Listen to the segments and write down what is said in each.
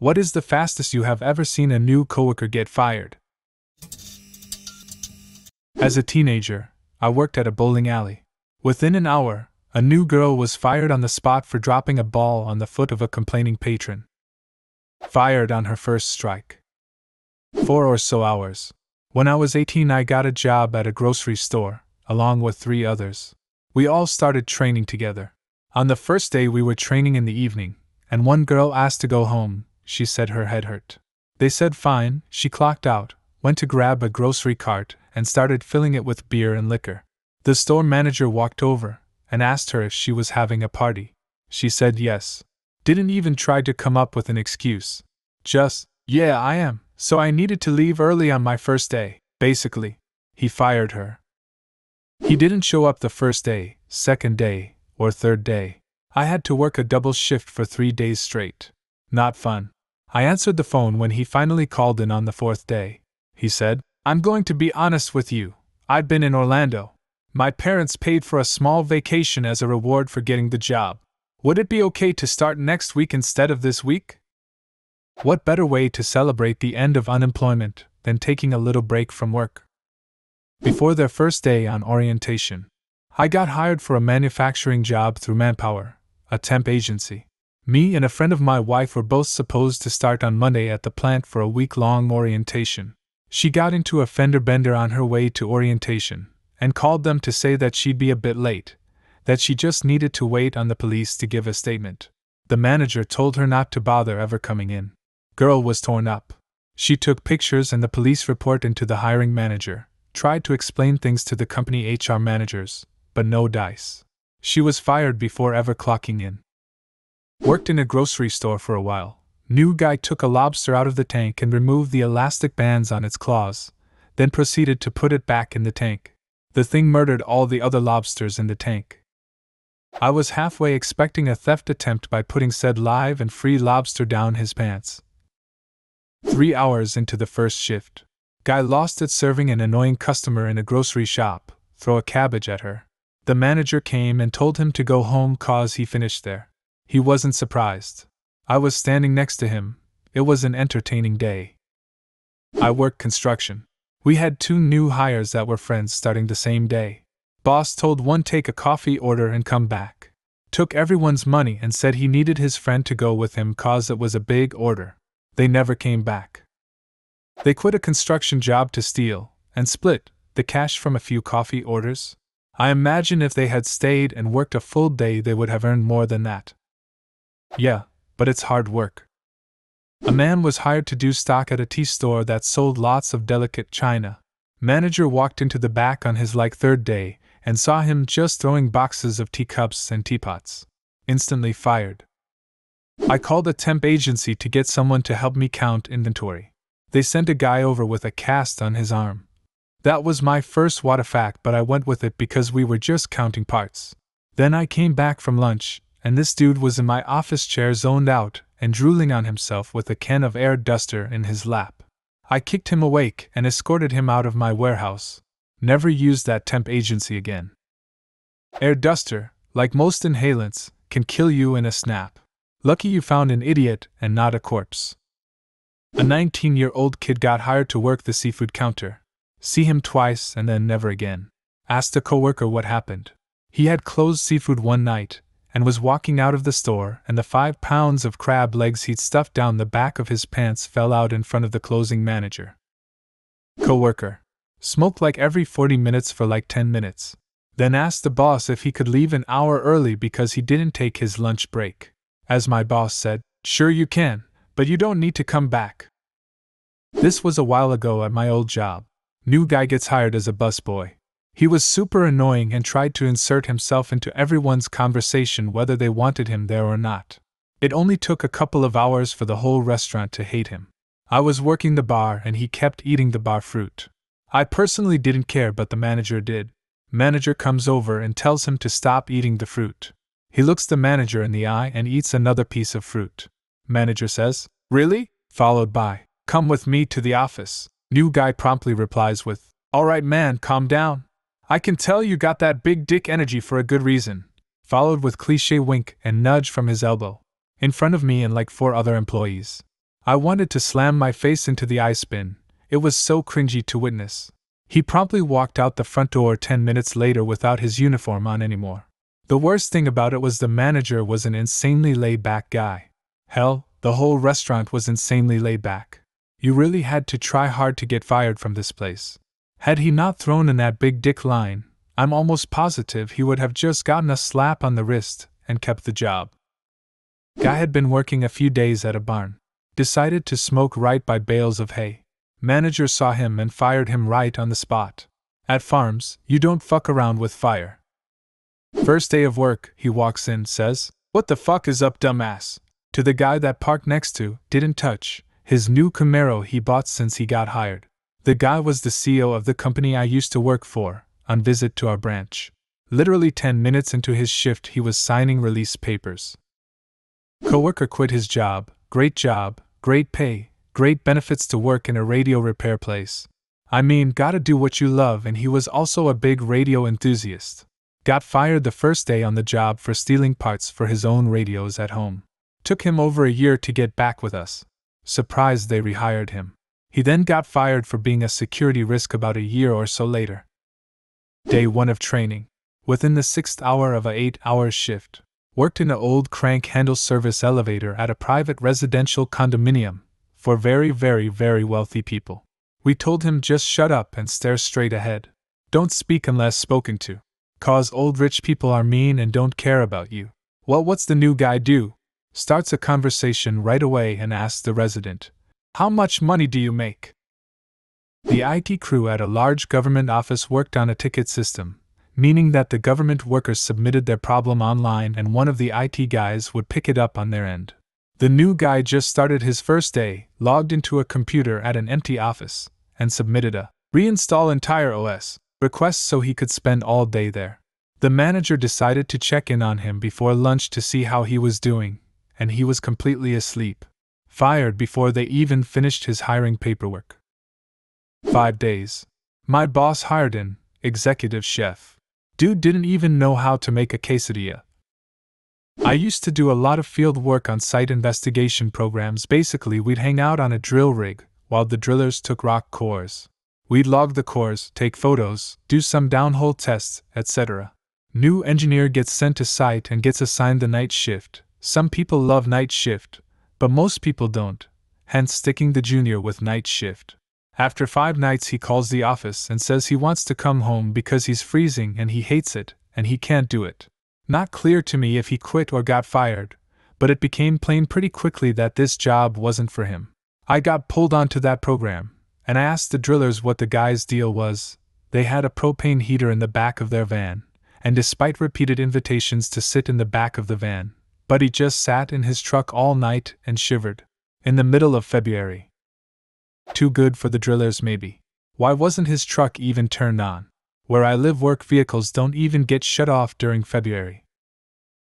What is the fastest you have ever seen a new coworker get fired? As a teenager, I worked at a bowling alley. Within an hour, a new girl was fired on the spot for dropping a ball on the foot of a complaining patron. Fired on her first strike. 4 or so hours. When I was 18, I got a job at a grocery store, along with 3 others. We all started training together. On the first day we were training in the evening, and one girl asked to go home. She said her head hurt. They said fine. She clocked out, went to grab a grocery cart, and started filling it with beer and liquor. The store manager walked over and asked her if she was having a party. She said yes. Didn't even try to come up with an excuse. Just, yeah, I am, so I needed to leave early on my first day. Basically, he fired her. He didn't show up the first day, second day, or third day. I had to work a double shift for 3 days straight. Not fun. I answered the phone when he finally called in on the 4th day. He said, "I'm going to be honest with you. I'd been in Orlando. My parents paid for a small vacation as a reward for getting the job. Would it be okay to start next week instead of this week?" What better way to celebrate the end of unemployment than taking a little break from work? Before their first day on orientation, I got hired for a manufacturing job through Manpower, a temp agency. Me and a friend of my wife were both supposed to start on Monday at the plant for a week-long orientation. She got into a fender bender on her way to orientation and called them to say that she'd be a bit late, that she just needed to wait on the police to give a statement. The manager told her not to bother ever coming in. Girl was torn up. She took pictures and the police report into the hiring manager, tried to explain things to the company HR managers, but no dice. She was fired before ever clocking in. Worked in a grocery store for a while. New guy took a lobster out of the tank and removed the elastic bands on its claws, then proceeded to put it back in the tank. The thing murdered all the other lobsters in the tank. I was halfway expecting a theft attempt by putting said live and free lobster down his pants. 3 hours into the first shift, guy lost it serving an annoying customer in a grocery shop, throw a cabbage at her. The manager came and told him to go home cause he finished there. He wasn't surprised. I was standing next to him. It was an entertaining day. I worked construction. We had 2 new hires that were friends starting the same day. Boss told one take a coffee order and come back. Took everyone's money and said he needed his friend to go with him cause it was a big order. They never came back. They quit a construction job to steal and split the cash from a few coffee orders. I imagine if they had stayed and worked a full day they would have earned more than that. Yeah, but it's hard work. A man was hired to do stock at a tea store that sold lots of delicate china. Manager walked into the back on his 3rd day and saw him just throwing boxes of teacups and teapots. Instantly fired. I called a temp agency to get someone to help me count inventory. They sent a guy over with a cast on his arm. That was my first what a fact, but I went with it because we were just counting parts. Then I came back from lunch, and this dude was in my office chair zoned out and drooling on himself with a can of air duster in his lap. I kicked him awake and escorted him out of my warehouse. Never used that temp agency again. Air duster, like most inhalants, can kill you in a snap. Lucky you found an idiot and not a corpse. A 19-year-old kid got hired to work the seafood counter. See him twice and then never again. Asked a coworker what happened. He had closed seafood one night and was walking out of the store, and the 5 pounds of crab legs he'd stuffed down the back of his pants fell out in front of the closing manager. Coworker. Smoked like every 40 minutes for 10 minutes. Then asked the boss if he could leave an hour early because he didn't take his lunch break. As my boss said, "Sure you can, but you don't need to come back." This was a while ago at my old job. New guy gets hired as a busboy. He was super annoying and tried to insert himself into everyone's conversation whether they wanted him there or not. It only took a couple of hours for the whole restaurant to hate him. I was working the bar and he kept eating the bar fruit. I personally didn't care, but the manager did. Manager comes over and tells him to stop eating the fruit. He looks the manager in the eye and eats another piece of fruit. Manager says, "Really?" Followed by, "Come with me to the office." New guy promptly replies with, "All right man, calm down. I can tell you got that big dick energy for a good reason." Followed with cliché wink and nudge from his elbow. In front of me and 4 other employees. I wanted to slam my face into the ice bin, it was so cringy to witness. He promptly walked out the front door 10 minutes later without his uniform on anymore. The worst thing about it was the manager was an insanely laid-back guy. Hell, the whole restaurant was insanely laid back. You really had to try hard to get fired from this place. Had he not thrown in that big dick line, I'm almost positive he would have just gotten a slap on the wrist and kept the job. Guy had been working a few days at a barn. Decided to smoke right by bales of hay. Manager saw him and fired him right on the spot. At farms, you don't fuck around with fire. First day of work, he walks in, says, "What the fuck is up, dumbass?" To the guy that parked next to, didn't touch, his new Camaro he bought since he got hired. The guy was the CEO of the company I used to work for, on visit to our branch. Literally 10 minutes into his shift he was signing release papers. Coworker quit his job, great pay, great benefits to work in a radio repair place. I mean, gotta do what you love, and he was also a big radio enthusiast. Got fired the first day on the job for stealing parts for his own radios at home. Took him over a year to get back with us. Surprised they rehired him. He then got fired for being a security risk about a year or so later. Day 1 of training. Within the 6th hour of a 8-hour shift. Worked in an old crank handle service elevator at a private residential condominium for very wealthy people. We told him just shut up and stare straight ahead. Don't speak unless spoken to. 'Cause old rich people are mean and don't care about you. Well, what's the new guy do? Starts a conversation right away and asks the resident, "How much money do you make?" The IT crew at a large government office worked on a ticket system, meaning that the government workers submitted their problem online and one of the IT guys would pick it up on their end. The new guy just started his first day, logged into a computer at an empty office, and submitted a reinstall entire OS request so he could spend all day there. The manager decided to check in on him before lunch to see how he was doing, and he was completely asleep. Fired before they even finished his hiring paperwork. 5 days. My boss hired an executive chef. Dude didn't even know how to make a quesadilla. I used to do a lot of field work on site investigation programs. Basically, we'd hang out on a drill rig while the drillers took rock cores. We'd log the cores, take photos, do some downhole tests, etc. New engineer gets sent to site and gets assigned the night shift. Some people love night shift, but most people don't, hence sticking the junior with night shift. After 5 nights he calls the office and says he wants to come home because he's freezing and he hates it, and he can't do it. Not clear to me if he quit or got fired, but it became plain pretty quickly that this job wasn't for him. I got pulled onto that program, and I asked the drillers what the guy's deal was. They had a propane heater in the back of their van, and despite repeated invitations to sit in the back of the van, Buddy just sat in his truck all night and shivered. In the middle of February. Too good for the drillers maybe. Why wasn't his truck even turned on? Where I live, work vehicles don't even get shut off during February.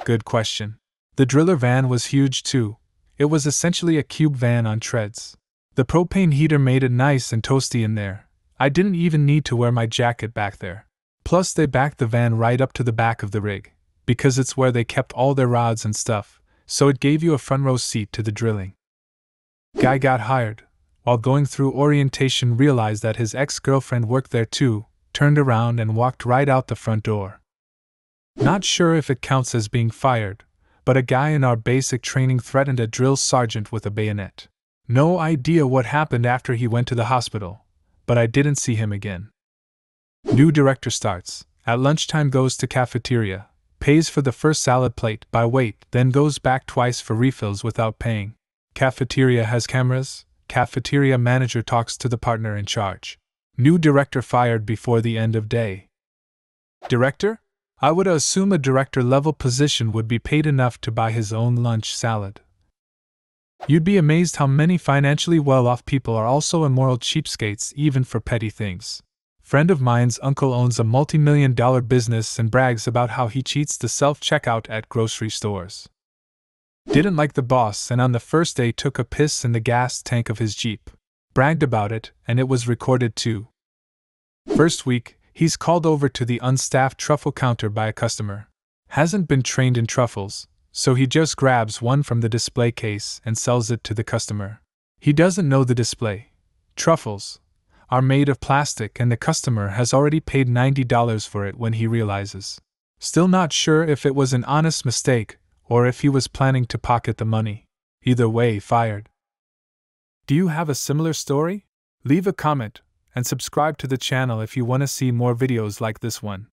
Good question. The driller van was huge too. It was essentially a cube van on treads. The propane heater made it nice and toasty in there. I didn't even need to wear my jacket back there. Plus they backed the van right up to the back of the rig, because it's where they kept all their rods and stuff, so it gave you a front row seat to the drilling. Guy got hired. While going through orientation realized that his ex-girlfriend worked there too, turned around and walked right out the front door. Not sure if it counts as being fired, but a guy in our basic training threatened a drill sergeant with a bayonet. No idea what happened after he went to the hospital, but I didn't see him again. New director starts, at lunchtime goes to cafeteria, pays for the first salad plate by weight, then goes back twice for refills without paying. Cafeteria has cameras. Cafeteria manager talks to the partner in charge. New director fired before the end of day. Director? I would assume a director level position would be paid enough to buy his own lunch salad. You'd be amazed how many financially well-off people are also immoral cheapskates even for petty things. Friend of mine's uncle owns a multi-million-dollar business and brags about how he cheats the self-checkout at grocery stores. Didn't like the boss and on the first day took a piss in the gas tank of his Jeep. Bragged about it, and it was recorded too. First week, he's called over to the unstaffed truffle counter by a customer. Hasn't been trained in truffles, so he just grabs one from the display case and sells it to the customer. He doesn't know the display truffles are made of plastic and the customer has already paid $90 for it when he realizes. Still not sure if it was an honest mistake or if he was planning to pocket the money. Either way, fired. Do you have a similar story? Leave a comment and subscribe to the channel if you want to see more videos like this one.